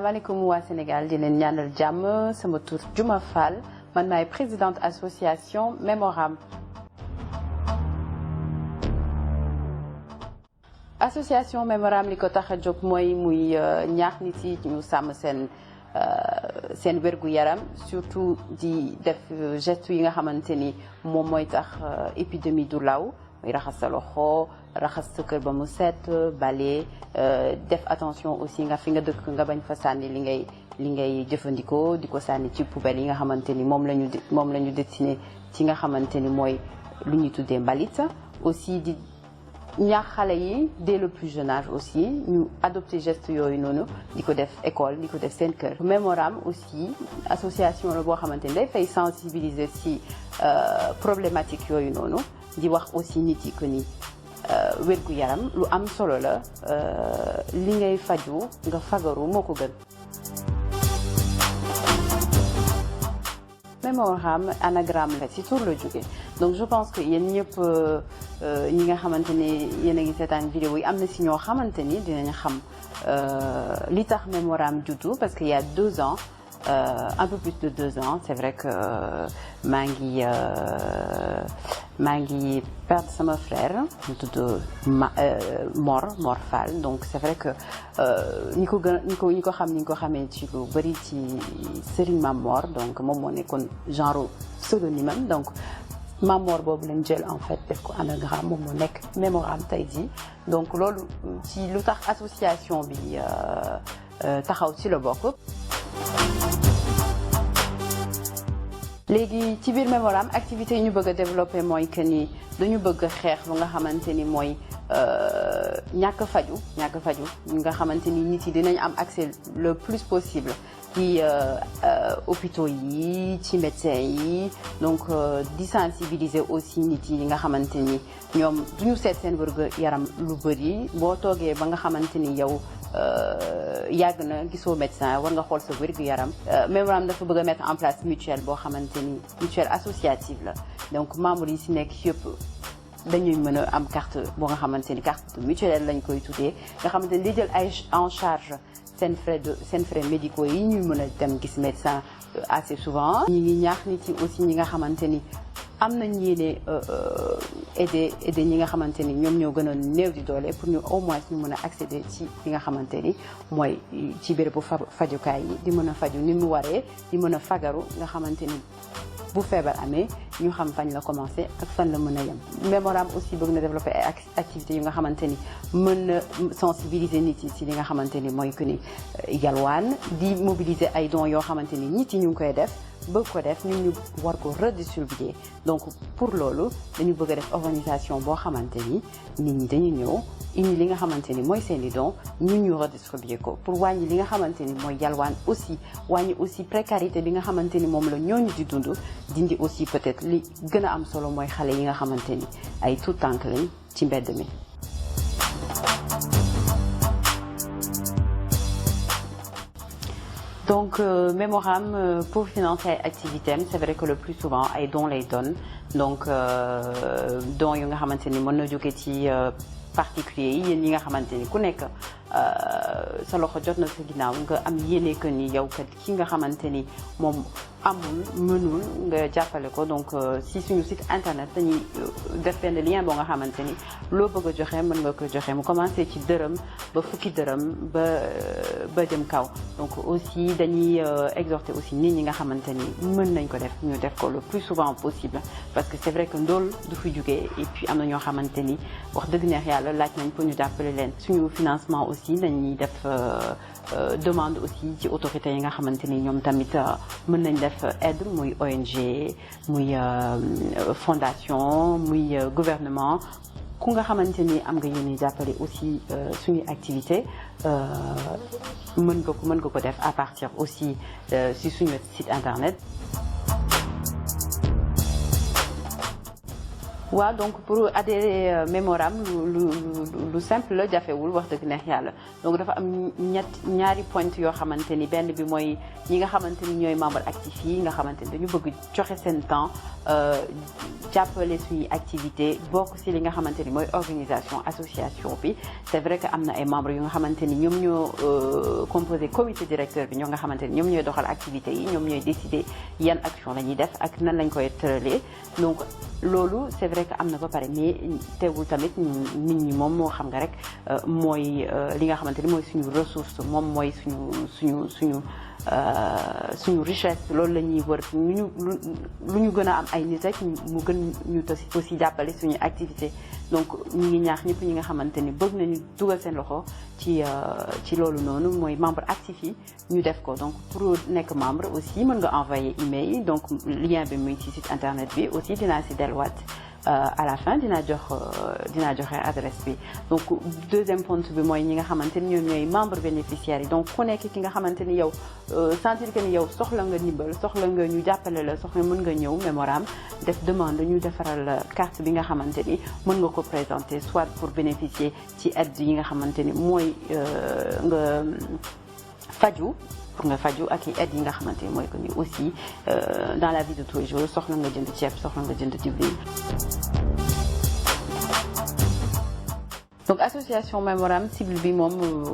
salaamaaleykum waa Sénégal di leen ñaanal jàmm sama tur Diouma Fall man maay présidente association Mémoram. association Mémoram li ko tax a jóg mooy muy ñaax nit yi ñu sàmm seen wérgu yaram surtout di def geste yi nga xamante ni moom mooy tax épidémie du law. muy raxas sa loxo raxas sa kër ba mu set bale def attention aussi nga fi nga dëkk nga bañ fa sànni li ngay jëfandikoo di ko sànni ci poubelle yi nga xamante ni moom la ñu destiné ci nga xamante ni mooy lu ñuy tuddee mbalit aussi di ñaax xale yi dès le plus jeune âge aussi ñu adopté geste yooyu noonu di ko def école di ko def seen kër. Mémoram aussi association la boo xamante ni day fay sensibiliser ci problématique yooyu noonu. di wax aussi nit yi que ni wérgu yaram lu am solo la li ngay faju nga fagaru moo ko gën. Mémoram anagramme la ci tur la jóge donc je pense que yéen ñëpp ñi nga xamante ni yéen a ngi seetaan vidéo yi am na si ñoo xamante ni dinañ xam li tax Mémoram juddu parce que il y a 2 ans. Un peu plus de 2 ans c'est vrai que maa ngi perdre sama frère mu tudd Mor Fall donc c'est vrai que ñi ko xamee ci lu bari ci Serigne Mame Mor donc moom moo nekkoon genre pseudonyme am donc Mame Mor boobu lañ jël en fait def ko anagramme moom moo nekk Mémoram tey jii donc loolu ci lu tax association bi taxaw ci la bokk. léegi ci biir Mémoram activité yi ñu bëgg a développer mooy que ni dañu bëgg a xeex lu nga xamante ni mooy ñàkk faju ñu nga xamante ni nit yi dinañ am accès le plus possible ci hôpitaux yi ci médecins yi donc di sensibiliser aussi nit yi nga xamante ni ñoom duñu seet seen wérgu yaram lu bëri boo toogee ba nga xamante ni yow yàgg na gisoo médecin war nga xool sa wérgu yaram. Mémoram dafa bëgg a mettre en place mutuelle boo xamante ni mutuelle associative la donc membres yi si nekk yëpp dañuy mën a am carte boo nga xamante ni carte mutuelle lañ koy tuddee nga xamante ni di jël ay en charge seen frais médicaux yi ñuy mën a dem gis médecin assez souvent. ñi ngi ñaax nit yi aussi ñi nga xamante ni am nañ yéene aider ñi nga xamante ni ñoom ñoo gën a néew di doole pour ñu au moins ñu mën a accéder ci li nga xamante ni mooy ci bérébu fajukaay yi di mën a faju ni mu waree di mën a fagaru nga xamante ni bu feebar amee ñu xam fañ la commencé ak fan la mën a yem. Mémoram aussi bëgg na développer ay activités yu nga xamante ni mën na sensibiliser nit yi ci li nga xamante ni mooy que ni yalwaan di mobiliser ay dons yoo xamante ni nit yi ñu ngi koy def. bëgg ko def ñun ñu war ko redistribuer donc pour loolu dañu bëgg a def organisation boo xamante ni nit ñi dañu ñëw indi li nga xamante ni mooy seen i don ñun ñu redistribuer ko pour wàññi li nga xamante ni mooy yalwaan aussi wàññi aussi précarité bi nga xamante ni moom la ñooñu di dund dindi aussi peut-être li gën a am solo mooy xale yi nga xamante ni ay tout tànk lañ ci mbedd mi. donc Mémoram pour financer ay activités am c'est vrai que le plus souvent ay dons lay doon donc dons yu nga xamante ni mën na jóge ci particulier yi yéen ñi nga xamante ni ku nekk sa loxo jot na sa ginnaaw nga am yéene que ni yow kat ki nga xamante ni moom amul mënul nga jàppale ko donc si suñu site internet dañuy def benn lien boo nga xamante ni loo bëgg a joxe mën nga ko joxe mu commencé ci dërëm ba fukki dërëm ba jëm kaw donc aussi dañuy exhorter aussi nit ñi nga xamante ni mën nañ ko def ñu def ko le plus souvent possible parce que c'est vrai que ndóol du fi jógee et puis am na ñoo xamante ni wax dëgg neex yàlla laaj nañ pour ñu jàppale leen suñu financement aussi dañuy def demande aussi ci autorités yi nga xamante ni ñoom tamit mën nañ def aide muy ONG muy fondation muy gouvernement ku nga xamante ni am nga yéene jàppale aussi suñuy activité mën nga ko def à partir aussi si suñu site internet. waaw donc pour adhérer Mémoram lu simple la jafewul wax dëgg neex yàlla donc dafa am ñaari point yoo xamante ni benn bi mooy ñi nga xamante ni ñooy membre actif yi nga xamante ni dañu bëgg joxe seen temps jàppale suñuy activité bokk si li nga xamante ni mooy organisation association bi c'est vrai que am na ay membres yu nga xamante ni ñoom ñoo composé comité directeur bi ñoo nga xamante ni ñoom ñooy doxal activité yi ñoom ñooy décider yan action la ñuy def ak nan lañ koy tëralee donc loolu c'est vrai que am na ba pare mais teewul tamit nit ñi moom moo xam nga rek mooy li nga xamante ni mooy suñu ressource moom mooy suñu richesse loolu la ñuy wër lu ñu gën a am ay nit rek mu gën ñu aussi jàppale suñu activité donc ñu ngi ñaax ñëpp ñi nga xamante ni bëgg nañu dugal seen loxo ci loolu noonu mooy membre actif yi ñu def ko donc pour nekk membre aussi mën nga envoyer email donc lien bi muy ci site internet bi aussi dinaa si delluwaat à la fin dinaa joxe adresse bi donc deuxième point bi mooy ñi nga xamante ni ñoom ñooy membre bénéficiaires yi donc ku nekk ki nga xamante ni yow sentir que ni yow soxla nga ndimbal soxla nga ñu jàppale la soxla mën nga ñëw Mémoram def demande ñu defaral carte bi nga xamante ni mën nga ko présenter soit pour bénéficier ci aide yi nga xamante ni mooy nga faju pour nga faju ak i aide yi nga xamante ni mooy que ni aussi dans la vie de tous les jours soxla nga jënd ceeb soxla nga jënd diwlin. donc association Mémoram cible bi moom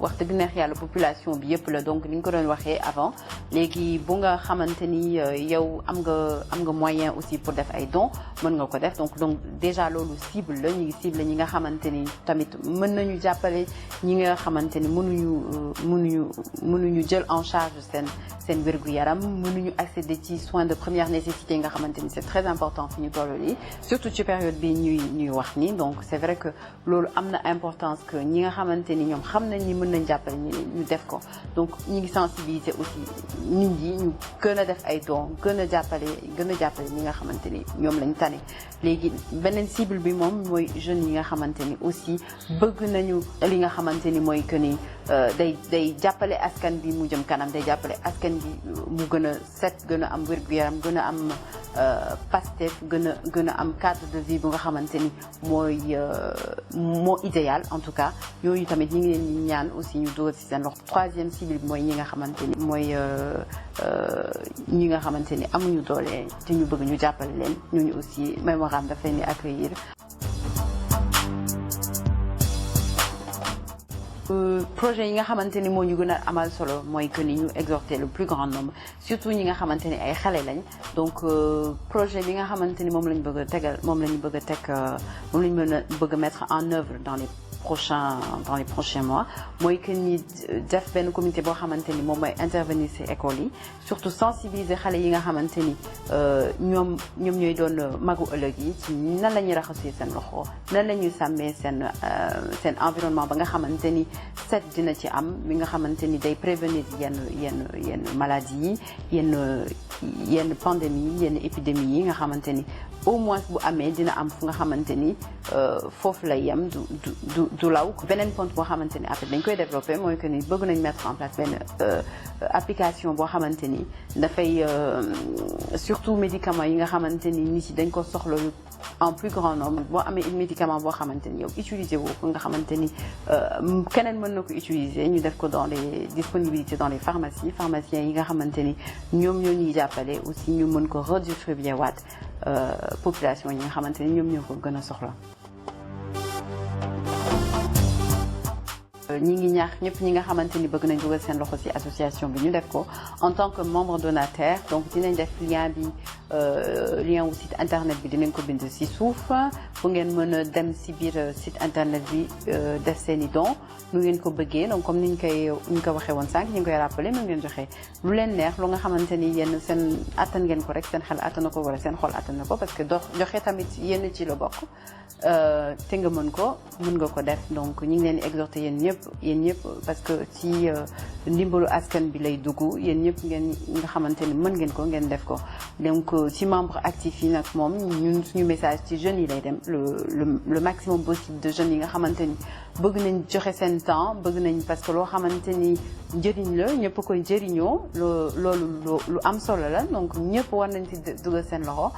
wax dëgg neex yàlla population bi yëpp la donc ni nga ko doon waxee avant léegi bu nga xamante ni yow am nga moyen aussi pour def ay dons mën nga ko def donc déjà loolu cible la ñu ngi cible ñi nga xamante ni tamit mën nañu jàppale ñi nga xamante ni mënuñu jël en charge seen wér-gu-yaram mënuñu accéder ci soins de première nécessité yi nga xamante ni c'est très important fi ñu toll nii surtout ci période bi ñuy wax ni donc c'est vrai que loolu am na importance que ñi nga xamante ni ñoom xam nañ ni mën nañ jàppale ñu def ko donc ñi ngi sensibiliser aussi nit ñi ñu gën a def ay dons gën a jàppale ñi nga xamante ni ñoom lañ tane léegi beneen cible bi moom mooy jeunes yi nga xamante ni aussi bëgg nañu li nga xamante ni mooy que ni day jàppale askan bi mu jëm kanam day jàppale askan bi mu gën a set gën a am wér-gu-yaram gën a am pastef gën a am cadre de vie bu nga xamante ni moo idéal en tout cas yooyu tamit ñi ngi leen di ñaan aussi ñu dugal ci seen loxo troisième cible bi mooy ñi nga xamante ni amuñu doole te ñu bëgg ñu jàppale leen ñooñu aussi Mémoram daf leen di accueillir. Projet yi nga xamante ni moo ñu gën a amal solo mooy que ni ñu exhorter le plus grand nombre surtout ñi nga xamante ni ay xale lañ donc projet bi nga xamante ni moom lañ bëgg a tegal moom lañ bëgg a teg moom lañ mën a bëgg a mettre en œuvre dans les prochains mois mooy que ni def benn comité boo xamante ni moom mooy intervenir ci école yi surtout sensibiliser xale yi nga xamante ni ñoom ñooy doon magu ëllëg yi ci nan la ñuy raxasee seen loxo nan la ñuy sàmmee seen environnement ba nga xamante ni set dina ci am bi nga xamante ni day prévenir yenn maladies yi yenn pandémies yenn épidémies yi nga xamante ni au moins bu amee dina am fu nga xamante ni foofu lay yem du law beneen point boo xamante ni après dañ koy développer mooy que ni bëgg nañ mettre en place benn application boo xamante ni dafay surtout médicaments yi nga xamante ni nit yi dañ ko soxla en plus grand nombre boo amee médicament boo xamante ni yow utiliser woo ko nga xamante ni keneen mën na ko utiliser ñu def ko dans les disponibilités dans les pharmaciens yi nga xamante ni ñoom ñoo ñuy jàppale aussi ñu mën ko redistribuer waat population yi nga xamante ni ñoom ñoo ko gën a soxla. ñi ngi ñaax ñëpp ñi nga xamante ni bëgg nañ dugal seen loxo ci association bi ñu def ko en tant que membre donataire donc dinañ def lien wu site internet bi dinañ ko bind ci suuf fu ngeen mën a dem ci biir site internet bi def seen i dons nu ngeen ko bëggee donc comme ni ñu ko waxee woon sànq ñu ngi koy rappeler nu ngeen joxe lu leen neex lu nga xamante ni yéen seen attan ngeen ko rek seen xel attan na ko wala seen xol attan na ko parce que joxe tamit yéen ci la bokk te nga mën nga ko def donc ñu ngi leen di exhorter yéen ñëpp parce que ci ndimbalu askan bi lay dugg yéen ñëpp ngeen nga xamante ni mën ngeen ko ngeen def ko donc ci membre actif yi nag moom ñun suñu message ci jeunes yi lay dem le maximum possible de jeunes yi nga xamante ni bëgg nañ joxe seen temps bëgg nañ parce que loo xamante ni njëriñ la ñëpp koy jëriñoo loolu lu am solo la donc ñëpp war nañ ci dugal seen loxo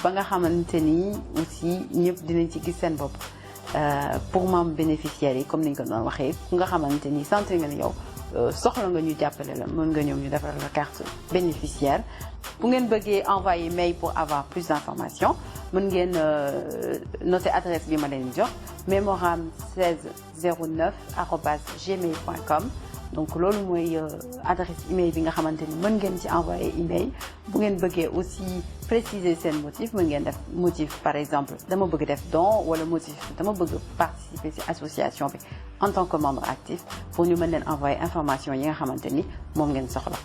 ba nga xamante ni aussi ñëpp dinañ ci gis seen bopp pour membre bénéficiaires yi comme ni ñu ko doon waxee ku nga xamante ni sant nga ni yow soxla nga ñu jàppale la mën nga ñëw ñu defal la carte bénéficiaire bu ngeen bëggee envoyer mail pour avoir plus d'informations mën ngeen noter adresse bi ma leen jox memoram1609@gmail.com donc loolu mooy adresse email bi nga xamante ni mën ngeen ci envoyer email bu ngeen bëggee aussi préciser seen motif mën ngeen def motif par exemple dama bëgg def don wala motif dama bëgg participer ci association bi en tant que membre actif pour ñu mën leen envoyer information yi nga xamante ni moom ngeen soxla